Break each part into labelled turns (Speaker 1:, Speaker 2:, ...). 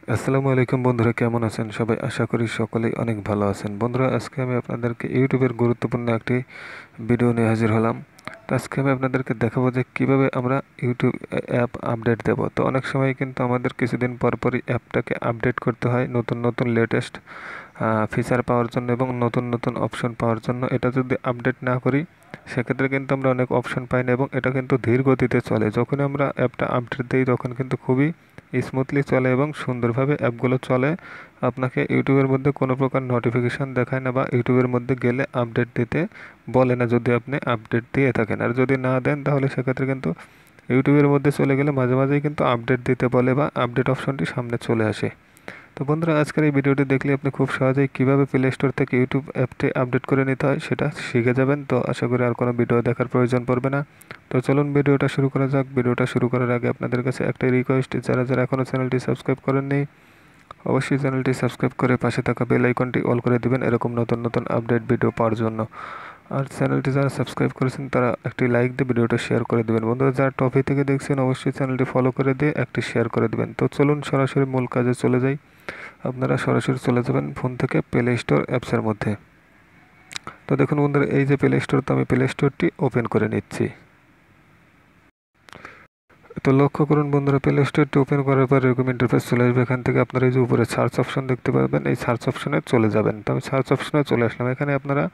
Speaker 1: আসসালামু আলাইকুম বন্ধুরা, কেমন আছেন সবাই? আশা করি সকলেই অনেক ভালো আছেন। বন্ধুরা, আজকে আমি আপনাদেরকে ইউটিউবের গুরুত্বপূর্ণ একটি ভিডিও নিয়ে হাজির হলাম। তো আজকে আমি আপনাদেরকে দেখাবো যে কিভাবে আমরা ইউটিউব অ্যাপ আপডেট দেব। তো অনেক সময় কিন্তু আমাদের কিছুদিন পর পরই অ্যাপটাকে আপডেট করতে হয় নতুন নতুন লেটেস্ট ফিচার পাওয়ার জন্য এবং নতুন নতুন অপশন পাওয়ার জন্য। এটা যদি আপডেট না করি সেক্ষেত্রে কিন্তু আমরা অনেক অপশন পাই না এবং এটা কিন্তু ধীর গতিতে চলে। যখন আমরা অ্যাপটা আপডেট দিই তখন কিন্তু খুবই স্মুথলি চলে এবং সুন্দরভাবে অ্যাপগুলো চলে। আপনাকে ইউটিউবের মধ্যে কোনো প্রকার নোটিফিকেশান দেখায় না বা ইউটিউবের মধ্যে গেলে আপডেট দিতে বলে না যদি আপনি আপডেট দিয়ে থাকেন। আর যদি না দেন তাহলে সেক্ষেত্রে কিন্তু ইউটিউবের মধ্যে চলে গেলে মাঝে মাঝেই কিন্তু আপডেট দিতে বলে বা আপডেট অপশনটি সামনে চলে আসে। তো বন্ধুরা, আজকের এই ভিডিওটি দেখলে আপনি খুব সহজেই কীভাবে প্লে স্টোর থেকে ইউটিউব অ্যাপটি আপডেট করে নিতে হয় সেটা শিখে যাবেন। তো আশা করি আর কোনো ভিডিও দেখার প্রয়োজন পড়বে না। তো চলুন ভিডিওটা শুরু করা যাক। ভিডিওটা শুরু করার আগে আপনাদের কাছে একটাই রিকোয়েস্ট, যারা যারা এখনও চ্যানেলটি সাবস্ক্রাইব করেননি অবশ্যই চ্যানেলটি সাবস্ক্রাইব করে পাশে থাকা বেল আইকনটি অল করে দিবেন এরকম নতুন নতুন আপডেট ভিডিও পাওয়ার জন্য। আর চ্যানেলটি যারা সাবস্ক্রাইব করেছেন তারা একটি লাইক দিয়ে ভিডিওটা শেয়ার করে দেবেন। বন্ধুরা, যারা টপিক থেকে দেখছেন অবশ্যই চ্যানেলটি ফলো করে দিয়ে একটি শেয়ার করে দেবেন। তো চলুন সরাসরি মূল কাজে চলে যাই। আপনারা সরাসরি চলে যাবেন ফোন থেকে প্লে স্টোর অ্যাপসের মধ্যে। তো দেখুন বন্ধুরা, এই যে প্লে স্টোর, তো আমি প্লে স্টোরটি ওপেন করে নিচ্ছি। তো লক্ষ্য করুন বন্ধুরা, প্লে স্টোরটি ওপেন করার পর এরকম ইন্টারফেস চলে আসবে। এখান থেকে আপনারা এই যে উপরে সার্চ অপশন দেখতে পাবেন, এই সার্চ অপশনে চলে যাবেন। তো আমি সার্চ অপশনে চলে আসলাম। এখানে আপনারা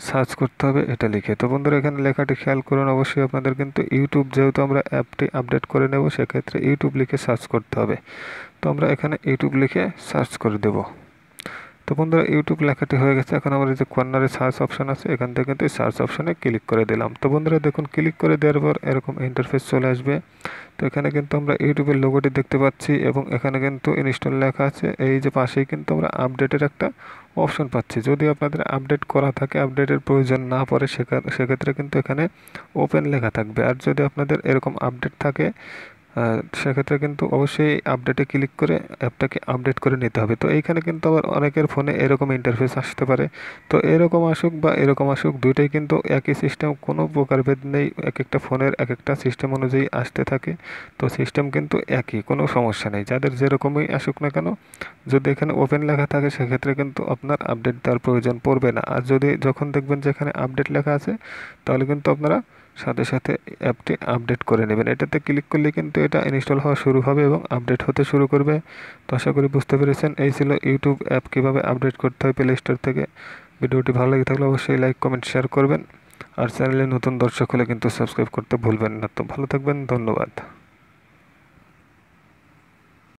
Speaker 1: সার্চ করতে হবে এটা লিখে। তো বন্ধুরা, এখানে লেখাটি খেয়াল করুন। অবশ্যই আপনাদের কিন্তু ইউটিউব, যেহেতু আমরা অ্যাপটি আপডেট করে নেব সেক্ষেত্রে ইউটিউব লিখে সার্চ করতে হবে। তো আমরা এখানে ইউটিউব লিখে সার্চ করে দেব। তো বন্ধুরা, ইউটিউব লেখাটি হয়ে গেছে। এখন আমার এই যে কর্নারে সার্চ অপশন আছে, এখান থেকে কিন্তু সার্চ অপশনে ক্লিক করে দিলাম। তো বন্ধুরা দেখুন, ক্লিক করে দেওয়ার পর এরকম ইন্টারফেস চলে আসবে। তো এখানে কিন্তু আমরা ইউটিউবের লোগোটি দেখতে পাচ্ছি এবং এখানে কিন্তু ইনস্টল লেখা আছে। এই যে পাশেই কিন্তু আমরা আপডেটের একটা অপশন পাচ্ছি। যদি আপনাদের আপডেট করা থাকে, আপডেটের প্রয়োজন না পড়ে, সেক্ষেত্রে কিন্তু এখানে ওপেন লেখা থাকবে। আর যদি আপনাদের এরকম আপডেট থাকে সেক্ষেত্রে কিন্তু অবশ্যই আপডেটে ক্লিক করে অ্যাপটাকে আপডেট করে নিতে হবে। তো এইখানে কিন্তু আবার অনেকের ফোনে এরকম ইন্টারফেস আসতে পারে। তো এরকম আসুক বা এরকম আসুক, দুইটাই কিন্তু একই সিস্টেম, কোনো প্রকারভেদ নেই। এক একটা ফোনের এক একটা সিস্টেম অনুযায়ী আসতে থাকে। তো সিস্টেম কিন্তু একই, কোনো সমস্যা নেই। যাদের যেরকমই আসুক না কেন, যদি এখানে ওপেন লেখা থাকে সেক্ষেত্রে কিন্তু আপনার আপডেট দেওয়ার প্রয়োজন পড়বে না। আর যদি যখন দেখবেন যে এখানে আপডেট লেখা আছে, তাহলে কিন্তু আপনারা সাথে সাথে অ্যাপটি আপডেট করে নেবেন। এটাতে ক্লিক করলে কিন্তু এটা ইনস্টল হওয়া শুরু হবে এবং আপডেট হতে শুরু করবে। তো আশা করি বুঝতে পেরেছেন। এই ছিল ইউটিউব অ্যাপ কীভাবে আপডেট করতে হয় প্লে স্টোর থেকে। ভিডিওটি ভালো লেগে থাকলে অবশ্যই লাইক কমেন্ট শেয়ার করবেন। আর চ্যানেলে নতুন দর্শক হলে কিন্তু সাবস্ক্রাইব করতে ভুলবেন না। তো ভালো থাকবেন, ধন্যবাদ।